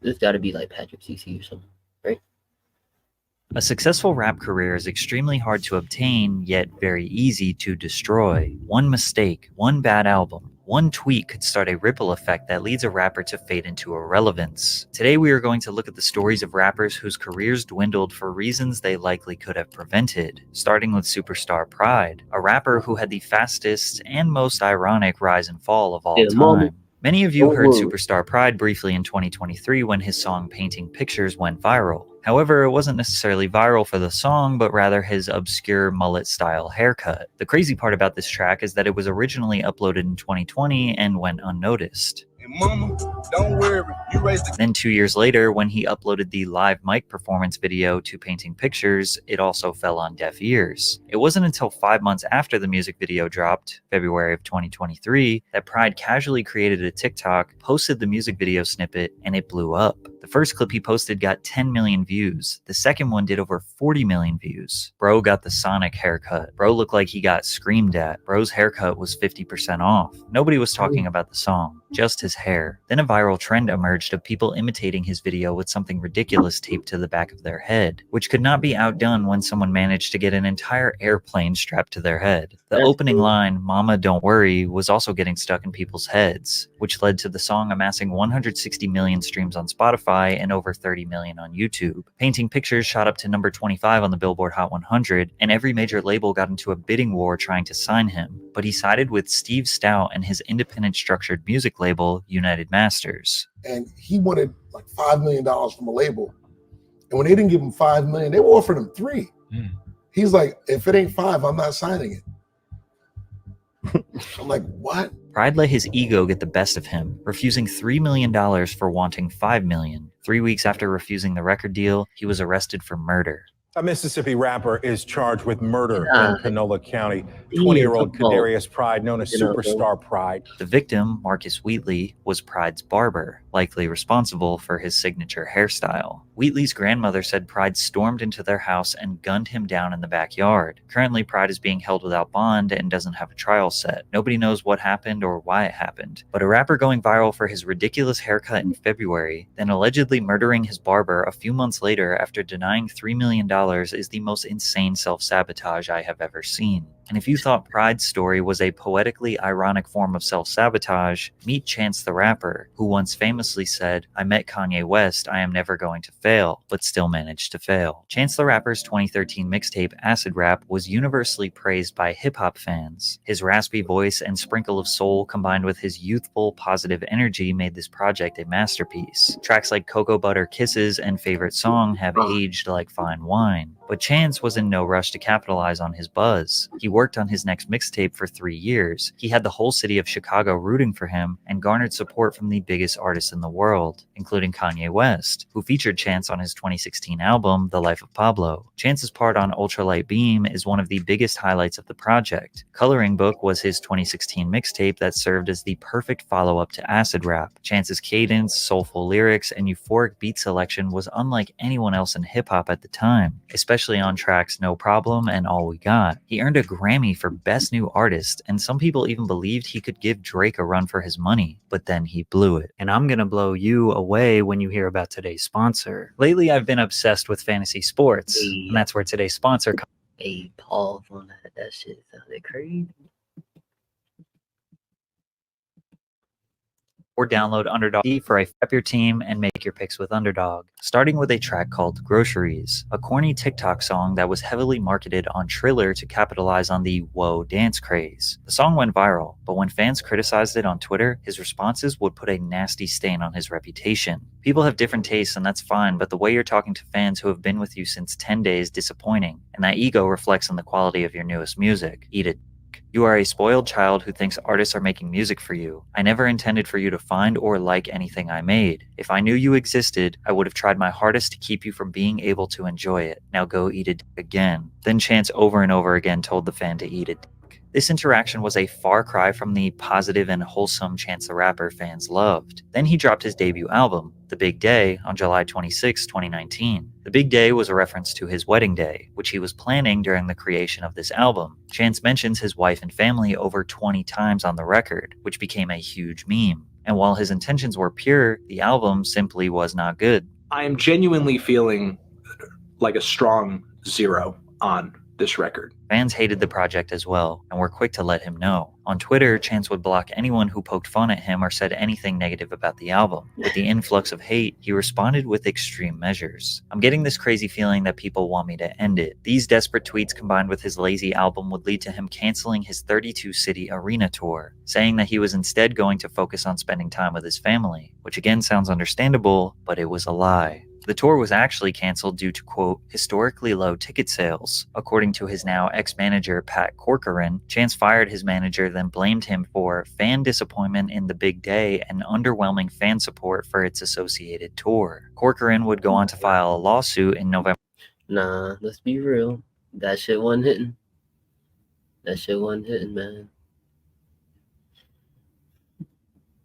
This got to be like Patrick CC or something, right? A successful rap career is extremely hard to obtain, yet very easy to destroy. One mistake, one bad album, one tweet could start a ripple effect that leads a rapper to fade into irrelevance. Today we are going to look at the stories of rappers whose careers dwindled for reasons they likely could have prevented, starting with superstar Pride, a rapper who had the fastest and most ironic rise and fall of all In a moment. time. Many of you heard Oh, Superstar Pride briefly in 2023 when his song Painting Pictures went viral. However, it wasn't necessarily viral for the song, but rather his obscure mullet-style haircut. The crazy part about this track is that it was originally uploaded in 2020 and went unnoticed. Mama, don't worry, you raised the... Then 2 years later, when he uploaded the live mic performance video to Painting Pictures, it also fell on deaf ears. It wasn't until 5 months after the music video dropped, February of 2023, that Pride casually created a TikTok, posted the music video snippet, and it blew up. The first clip he posted got 10 million views. The second one did over 40 million views. Bro got the Sonic haircut. Bro looked like he got screamed at. Bro's haircut was 50% off. Nobody was talking about the song, just his hair. Then a viral trend emerged of people imitating his video with something ridiculous taped to the back of their head, which could not be outdone when someone managed to get an entire airplane strapped to their head. The opening line, "Mama, don't worry," was also getting stuck in people's heads, which led to the song amassing 160 million streams on Spotify and over 30 million on YouTube. Painting Pictures shot up to number 25 on the Billboard Hot 100, and every major label got into a bidding war trying to sign him, but he sided with Steve Stout and his independent structured music label, United Masters. And he wanted like $5 million from a label. And when they didn't give him $5 million, they offered him $3 million. He's like, if it ain't $5 million, I'm not signing it. I'm like, what? Pride let his ego get the best of him, refusing $3 million for wanting $5 million. 3 weeks after refusing the record deal, he was arrested for murder. A Mississippi rapper is charged with murder in Panola County. 20-year-old Kadarius Pride, known as Superstar Pride. The victim, Marcus Wheatley, was Pride's barber, likely responsible for his signature hairstyle. Wheatley's grandmother said Pride stormed into their house and gunned him down in the backyard. Currently, Pride is being held without bond and doesn't have a trial set. Nobody knows what happened or why it happened. But a rapper going viral for his ridiculous haircut in February, then allegedly murdering his barber a few months later after denying $3 million is the most insane self-sabotage I have ever seen. And if you thought Pride's story was a poetically ironic form of self-sabotage, meet Chance the Rapper, who once famously said, "I met Kanye West, I am never going to fail," but still managed to fail. Chance the Rapper's 2013 mixtape, Acid Rap, was universally praised by hip-hop fans. His raspy voice and sprinkle of soul combined with his youthful, positive energy made this project a masterpiece. Tracks like Cocoa Butter Kisses and Favorite Song have aged like fine wine. But Chance was in no rush to capitalize on his buzz. He worked on his next mixtape for 3 years. He had the whole city of Chicago rooting for him and garnered support from the biggest artists in the world, including Kanye West, who featured Chance on his 2016 album, The Life of Pablo. Chance's part on Ultralight Beam is one of the biggest highlights of the project. Coloring Book was his 2016 mixtape that served as the perfect follow-up to Acid Rap. Chance's cadence, soulful lyrics, and euphoric beat selection was unlike anyone else in hip-hop at the time, especially on tracks No Problem and All We Got. He earned a Grammy for Best New Artist, and some people even believed he could give Drake a run for his money, but then he blew it. And I'm gonna blow you away when you hear about today's sponsor. Lately, I've been obsessed with fantasy sports, and that's where today's sponsor comes. Hey, pause on that. That shit sounded crazy. Or download Underdog for a up your team and make your picks with Underdog. Starting with a track called Groceries, a corny TikTok song that was heavily marketed on Triller to capitalize on the Whoa dance craze. The song went viral, but when fans criticized it on Twitter, his responses would put a nasty stain on his reputation. People have different tastes and that's fine, but the way you're talking to fans who have been with you since 10 days disappointing, and that ego reflects on the quality of your newest music. Eat it. You are a spoiled child who thinks artists are making music for you. I never intended for you to find or like anything I made. If I knew you existed, I would have tried my hardest to keep you from being able to enjoy it. Now go eat a dick again. Then Chance over and over again told the fan to eat a dick. This interaction was a far cry from the positive and wholesome Chance the Rapper fans loved. Then he dropped his debut album, The Big Day, on July 26, 2019. The Big Day was a reference to his wedding day, which he was planning during the creation of this album. Chance mentions his wife and family over 20 times on the record, which became a huge meme. And while his intentions were pure, the album simply was not good. I am genuinely feeling like a strong 0 on this record. Fans hated the project as well, and were quick to let him know. On Twitter, Chance would block anyone who poked fun at him or said anything negative about the album. With the influx of hate, he responded with extreme measures. I'm getting this crazy feeling that people want me to end it. These desperate tweets combined with his lazy album would lead to him canceling his 32-city arena tour, saying that he was instead going to focus on spending time with his family, which again sounds understandable, but it was a lie. The tour was actually canceled due to, quote, historically low ticket sales. According to his now ex-manager Pat Corcoran, Chance fired his manager, then blamed him for fan disappointment in the big day and underwhelming fan support for its associated tour. Corcoran would go on to file a lawsuit in November. Nah, let's be real. That shit wasn't hitting. That shit wasn't hitting, man.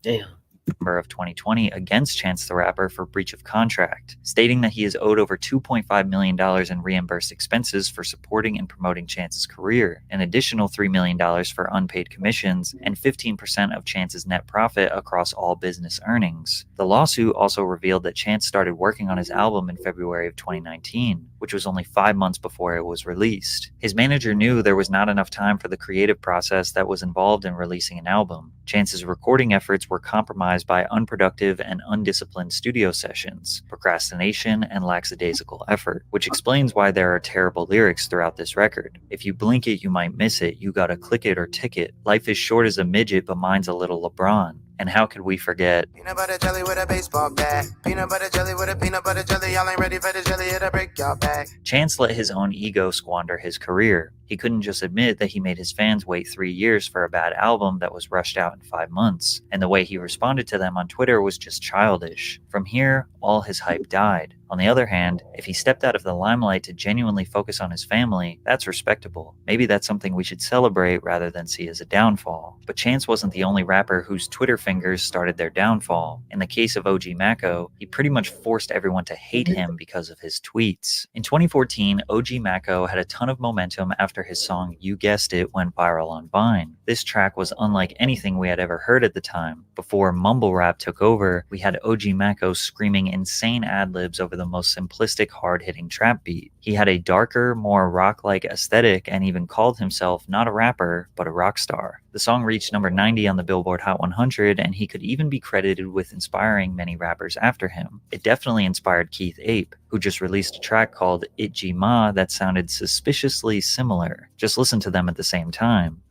Damn. Of 2020 against Chance the Rapper for breach of contract, stating that he is owed over $2.5 million in reimbursed expenses for supporting and promoting Chance's career, an additional $3 million for unpaid commissions, and 15% of Chance's net profit across all business earnings. The lawsuit also revealed that Chance started working on his album in February of 2019, which was only 5 months before it was released. His manager knew there was not enough time for the creative process that was involved in releasing an album. Chance's recording efforts were compromised by unproductive and undisciplined studio sessions, procrastination, and lackadaisical effort, which explains why there are terrible lyrics throughout this record. If you blink it, you might miss it. You gotta click it or tick it. Life is short as a midget, but mine's a little LeBron. And how could we forget? Peanut butter jelly with a baseball bat. Peanut butter jelly with a peanut butter jelly. Y'all ain't ready for the jelly, it'll break y'all back. Chance let his own ego squander his career. He couldn't just admit that he made his fans wait 3 years for a bad album that was rushed out in 5 months, and the way he responded to them on Twitter was just childish. From here, all his hype died. On the other hand, if he stepped out of the limelight to genuinely focus on his family, that's respectable. Maybe that's something we should celebrate rather than see as a downfall. But Chance wasn't the only rapper whose Twitter fingers started their downfall. In the case of OG Mako, he pretty much forced everyone to hate him because of his tweets. In 2014, OG Mako had a ton of momentum after his song You Guessed It went viral on Vine. This track was unlike anything we had ever heard at the time. Before mumble rap took over, we had OG Mako screaming insane ad-libs over the most simplistic, hard-hitting trap beat. He had a darker, more rock-like aesthetic and even called himself not a rapper, but a rock star. The song reached number 90 on the Billboard Hot 100, and he could even be credited with inspiring many rappers after him. It definitely inspired Keith Ape, who just released a track called Itji Ma that sounded suspiciously similar. Just listen to them at the same time.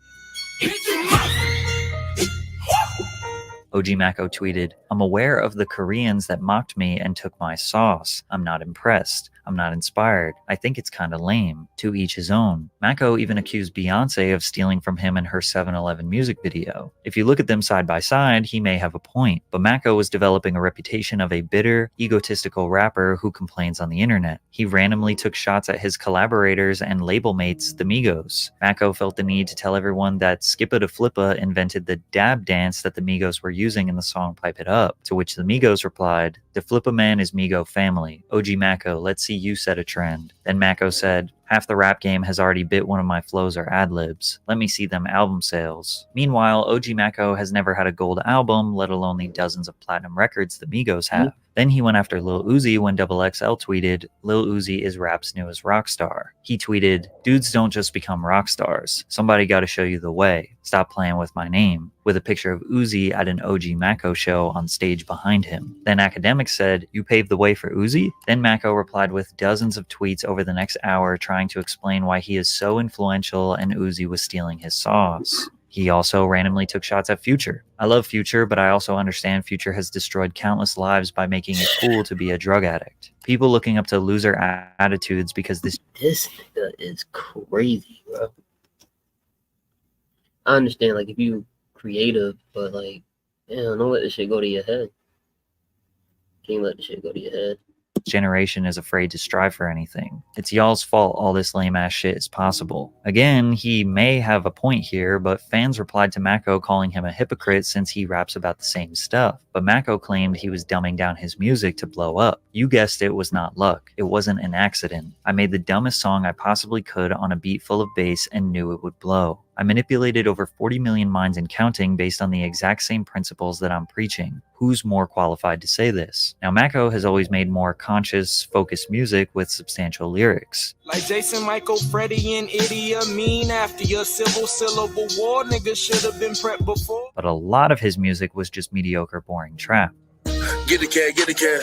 OG Mako tweeted, "I'm aware of the Koreans that mocked me and took my sauce. I'm not impressed. I'm not inspired. I think it's kinda lame. To each his own." Mako even accused Beyonce of stealing from him in her 7-Eleven music video. If you look at them side by side, he may have a point, but Mako was developing a reputation of a bitter, egotistical rapper who complains on the internet. He randomly took shots at his collaborators and label mates, the Migos. Mako felt the need to tell everyone that Skippa da Flippa invented the dab dance that the Migos were using in the song Pipe It Up, to which the Migos replied, "The Flippa man is Migo family. OG Mako, let's see you set a trend." Then Mako said, "Half the rap game has already bit one of my flows or ad-libs. Let me see them album sales." Meanwhile, OG Mako has never had a gold album, let alone the dozens of platinum records the Migos have. Then he went after Lil Uzi when XXL tweeted, "Lil Uzi is rap's newest rock star." He tweeted, "Dudes don't just become rock stars. Somebody gotta show you the way. Stop playing with my name," with a picture of Uzi at an OG Mako show on stage behind him. Then Academics said, "You paved the way for Uzi?" Then Mako replied with dozens of tweets over the next hour trying to explain why he is so influential and Uzi was stealing his sauce. He also randomly took shots at Future. "I love Future, but I also understand Future has destroyed countless lives by making it cool to be a drug addict. People looking up to loser attitudes because this nigga is crazy, bro. I understand, like, if you creative, but, like, damn, don't let this shit go to your head. Can't let this shit go to your head. generation is afraid to strive for anything. It's y'all's fault all this lame ass shit is possible." Again, he may have a point here, but fans replied to Mako calling him a hypocrite since he raps about the same stuff. But Mako claimed he was dumbing down his music to blow up. You guessed it, was not luck. It wasn't an accident. I made the dumbest song I possibly could on a beat full of bass and knew it would blow. I manipulated over 40 million minds and counting based on the exact same principles that I'm preaching. Who's more qualified to say this? Now, Mako has always made more conscious, focused music with substantial lyrics. Like Jason, Michael, Freddie, and Eddie Amin after your civil syllable war, niggas should have been prepped before. But a lot of his music was just mediocre, boring trap. Get the cat, get the cat.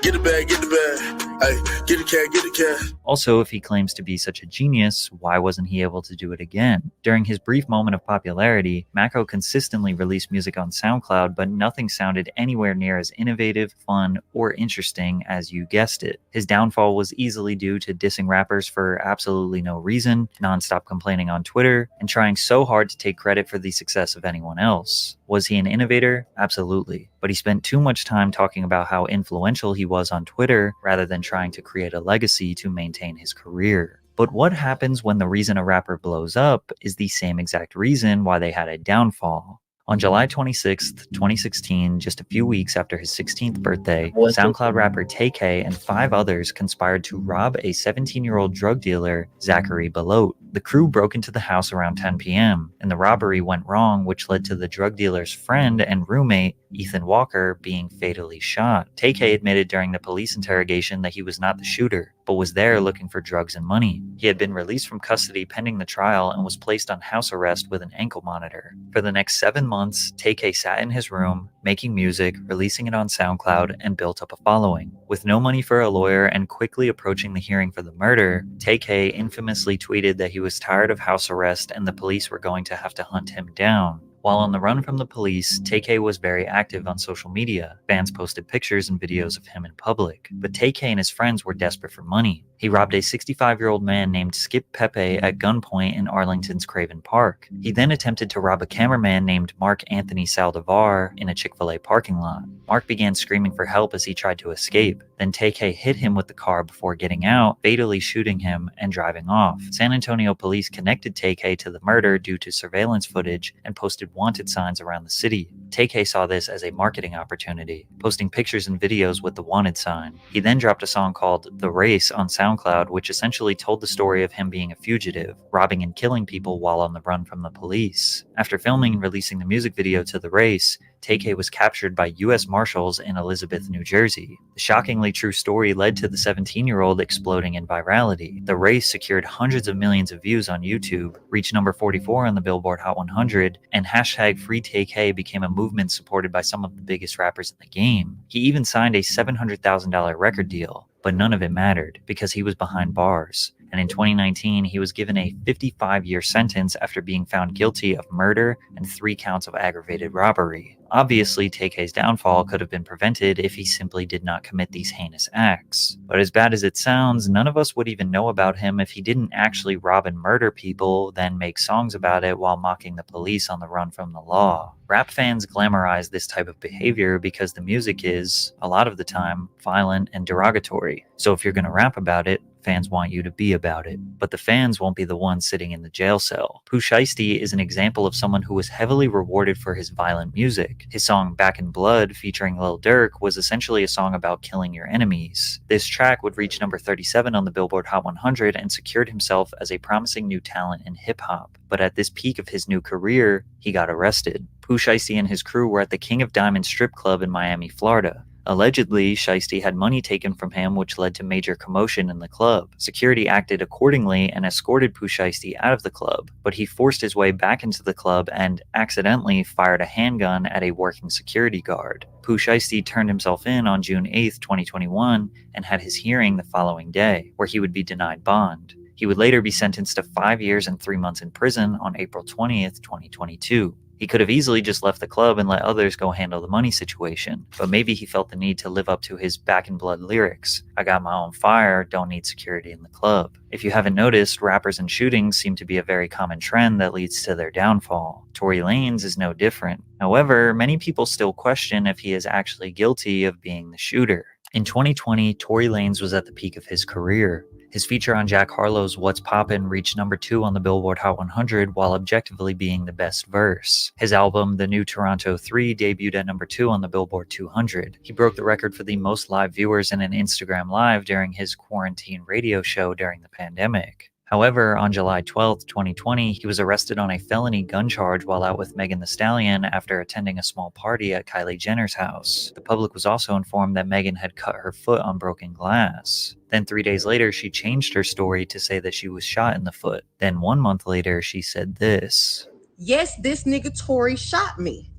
Get the bag, get the bag. Hey, get the cat, get the cat. Also, if he claims to be such a genius, why wasn't he able to do it again? During his brief moment of popularity, Mako consistently released music on SoundCloud, but nothing sounded anywhere near as innovative, fun, or interesting as you guessed it. His downfall was easily due to dissing rappers for absolutely no reason, nonstop complaining on Twitter, and trying so hard to take credit for the success of anyone else. Was he an innovator? Absolutely. But he spent too much time talking about how influential he was on Twitter rather than trying to create a legacy to maintain his career. But what happens when the reason a rapper blows up is the same exact reason why they had a downfall? On July 26, 2016, just a few weeks after his 16th birthday, SoundCloud rapper TK and 5 others conspired to rob a 17-year-old drug dealer, Zachary Belote. The crew broke into the house around 10 p.m., and the robbery went wrong, which led to the drug dealer's friend and roommate, Ethan Walker, being fatally shot. TK admitted during the police interrogation that he was not the shooter, but was there looking for drugs and money. He had been released from custody pending the trial and was placed on house arrest with an ankle monitor. For the next 7 months, TK sat in his room, making music, releasing it on SoundCloud, and built up a following. With no money for a lawyer and quickly approaching the hearing for the murder, TK infamously tweeted that he was tired of house arrest and the police were going to have to hunt him down. While on the run from the police, TK was very active on social media. Fans posted pictures and videos of him in public. But TK and his friends were desperate for money. He robbed a 65-year-old man named Skip Pepe at gunpoint in Arlington's Craven Park. He then attempted to rob a cameraman named Mark Anthony Saldivar in a Chick-fil-A parking lot. Mark began screaming for help as he tried to escape. Then TK hit him with the car before getting out, fatally shooting him and driving off. San Antonio police connected TK to the murder due to surveillance footage and posted wanted signs around the city. TK saw this as a marketing opportunity, posting pictures and videos with the wanted sign. He then dropped a song called The Race on SoundCloud, which essentially told the story of him being a fugitive, robbing and killing people while on the run from the police. After filming and releasing the music video to The Race, TK was captured by U.S. Marshals in Elizabeth, New Jersey. The shockingly true story led to the 17-year-old exploding in virality. The Race secured hundreds of millions of views on YouTube, reached number 44 on the Billboard Hot 100, and hashtag FreeTK became a movement supported by some of the biggest rappers in the game. He even signed a $700,000 record deal, but none of it mattered because he was behind bars. And in 2019, he was given a 55-year sentence after being found guilty of murder and 3 counts of aggravated robbery. Obviously, TK's downfall could have been prevented if he simply did not commit these heinous acts. But as bad as it sounds, none of us would even know about him if he didn't actually rob and murder people, then make songs about it while mocking the police on the run from the law. Rap fans glamorize this type of behavior because the music is, a lot of the time, violent and derogatory. So if you're going to rap about it, fans want you to be about it. But the fans won't be the ones sitting in the jail cell. Pooh Shiesty is an example of someone who was heavily rewarded for his violent music. His song Back in Blood, featuring Lil Durk, was essentially a song about killing your enemies. This track would reach number 37 on the Billboard Hot 100 and secured himself as a promising new talent in hip-hop. But at this peak of his new career, he got arrested. Pooh Shiesty and his crew were at the King of Diamonds strip club in Miami, Florida. Allegedly, Shiesty had money taken from him, which led to major commotion in the club. Security acted accordingly and escorted Pooh Shiesty out of the club, but he forced his way back into the club and accidentally fired a handgun at a working security guard. Pooh Shiesty turned himself in on June 8, 2021, and had his hearing the following day, where he would be denied bond. He would later be sentenced to 5 years and 3 months in prison on April 20th, 2022. He could have easily just left the club and let others go handle the money situation, but maybe he felt the need to live up to his Back in Blood lyrics. I got my own fire, don't need security in the club. If you haven't noticed, rappers and shootings seem to be a very common trend that leads to their downfall. Tory Lanez is no different. However, many people still question if he is actually guilty of being the shooter. In 2020, Tory Lanez was at the peak of his career. His feature on Jack Harlow's What's Poppin' reached number 2 on the Billboard Hot 100 while objectively being the best verse. His album, The New Toronto 3, debuted at number 2 on the Billboard 200. He broke the record for the most live viewers in an Instagram Live during his quarantine radio show during the pandemic. However, on July 12, 2020, he was arrested on a felony gun charge while out with Megan Thee Stallion after attending a small party at Kylie Jenner's house. The public was also informed that Megan had cut her foot on broken glass. Then 3 days later, she changed her story to say that she was shot in the foot. Then 1 month later, she said this. Yes, this nigga Tory shot me.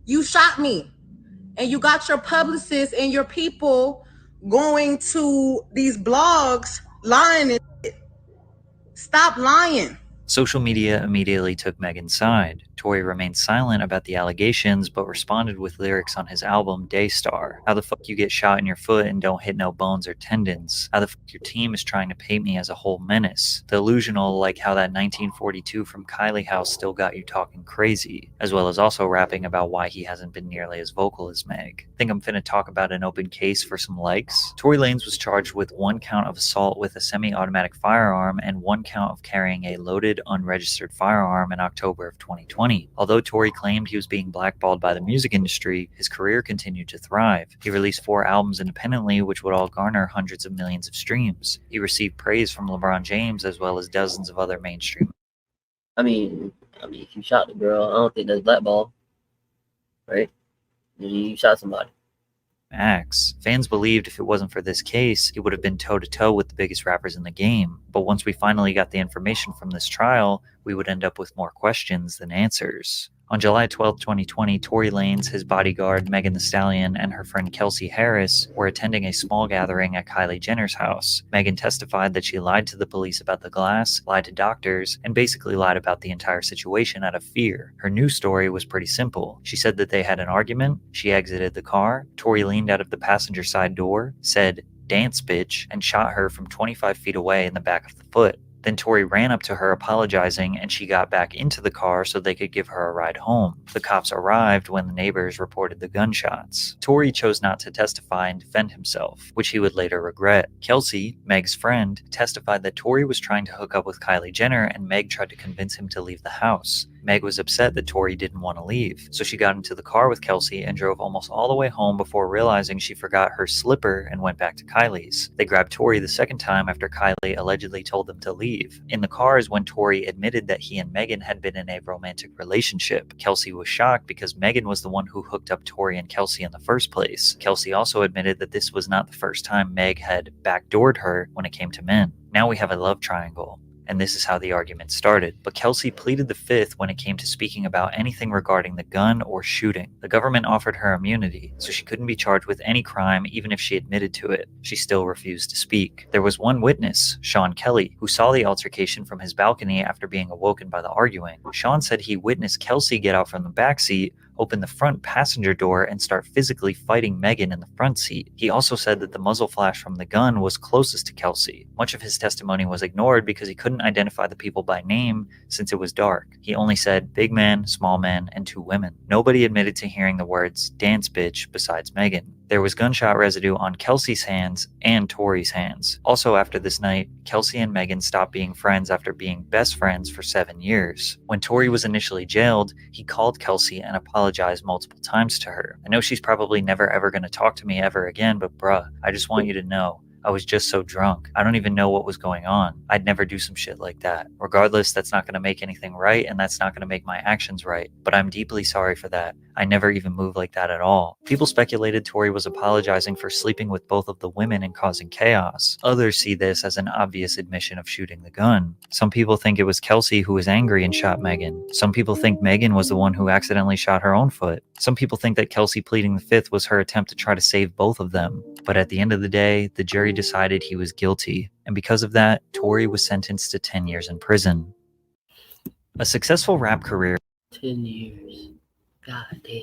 You shot me. And you got your publicists and your people going to these blogs lying and shit. Stop lying. Social media immediately took Megan's side. Tory remained silent about the allegations, but responded with lyrics on his album Daystar. How the fuck you get shot in your foot and don't hit no bones or tendons? How the fuck your team is trying to paint me as a whole menace? The illusional, like how that 1942 from Kylie House still got you talking crazy, as well as also rapping about why he hasn't been nearly as vocal as Meg. Think I'm finna talk about an open case for some likes? Tory Lanez was charged with 1 count of assault with a semi-automatic firearm and 1 count of carrying a loaded, unregistered firearm in October of 2020. Although Tory claimed he was being blackballed by the music industry, his career continued to thrive. He released 4 albums independently, which would all garner hundreds of millions of streams. He received praise from LeBron James as well as dozens of other mainstream. I mean, if you shot the girl, I don't think that's blackball, right? You shot somebody. Acts. Fans believed if it wasn't for this case, he would have been toe-to-toe with the biggest rappers in the game. But once we finally got the information from this trial, we would end up with more questions than answers. On July 12, 2020, Tory Lanez, his bodyguard Megan Thee Stallion, and her friend Kelsey Harris were attending a small gathering at Kylie Jenner's house. Megan testified that she lied to the police about the glass, lied to doctors, and basically lied about the entire situation out of fear. Her new story was pretty simple. She said that they had an argument, she exited the car, Tory leaned out of the passenger side door, said, "Dance bitch," and shot her from 25 feet away in the back of the foot. Then Tory ran up to her apologizing and she got back into the car so they could give her a ride home. The cops arrived when the neighbors reported the gunshots. Tory chose not to testify and defend himself, which he would later regret. Kelsey, Meg's friend, testified that Tory was trying to hook up with Kylie Jenner and Meg tried to convince him to leave the house. Meg was upset that Tory didn't want to leave, so she got into the car with Kelsey and drove almost all the way home before realizing she forgot her slipper and went back to Kylie's. They grabbed Tory the second time after Kylie allegedly told them to leave. In the car is when Tory admitted that he and Megan had been in a romantic relationship. Kelsey was shocked because Megan was the one who hooked up Tory and Kelsey in the first place. Kelsey also admitted that this was not the first time Meg had backdoored her when it came to men. Now we have a love triangle. And this is how the argument started. But Kelsey pleaded the fifth when it came to speaking about anything regarding the gun or shooting. The government offered her immunity, so she couldn't be charged with any crime even if she admitted to it. She still refused to speak. There was one witness, Sean Kelly, who saw the altercation from his balcony after being awoken by the arguing. Sean said he witnessed Kelsey get out from the backseat, open the front passenger door, and start physically fighting Megan in the front seat. He also said that the muzzle flash from the gun was closest to Kelsey. Much of his testimony was ignored because he couldn't identify the people by name since it was dark. He only said big man, small man, and 2 women. Nobody admitted to hearing the words dance bitch besides Megan. There was gunshot residue on Kelsey's hands and Tory's hands. Also after this night, Kelsey and Megan stopped being friends after being best friends for 7 years. When Tory was initially jailed, he called Kelsey and apologized multiple times to her. I know she's probably never ever gonna talk to me ever again, but bruh, I just want you to know, I was just so drunk. I don't even know what was going on. I'd never do some shit like that. Regardless, that's not going to make anything right, and that's not going to make my actions right. But I'm deeply sorry for that. I never even moved like that at all. People speculated Tory was apologizing for sleeping with both of the women and causing chaos. Others see this as an obvious admission of shooting the gun. Some people think it was Kelsey who was angry and shot Megan. Some people think Megan was the one who accidentally shot her own foot. Some people think that Kelsey pleading the fifth was her attempt to try to save both of them. But at the end of the day, the jury decided he was guilty. And because of that, Tory was sentenced to 10 years in prison. A successful rap career. 10 years. God damn.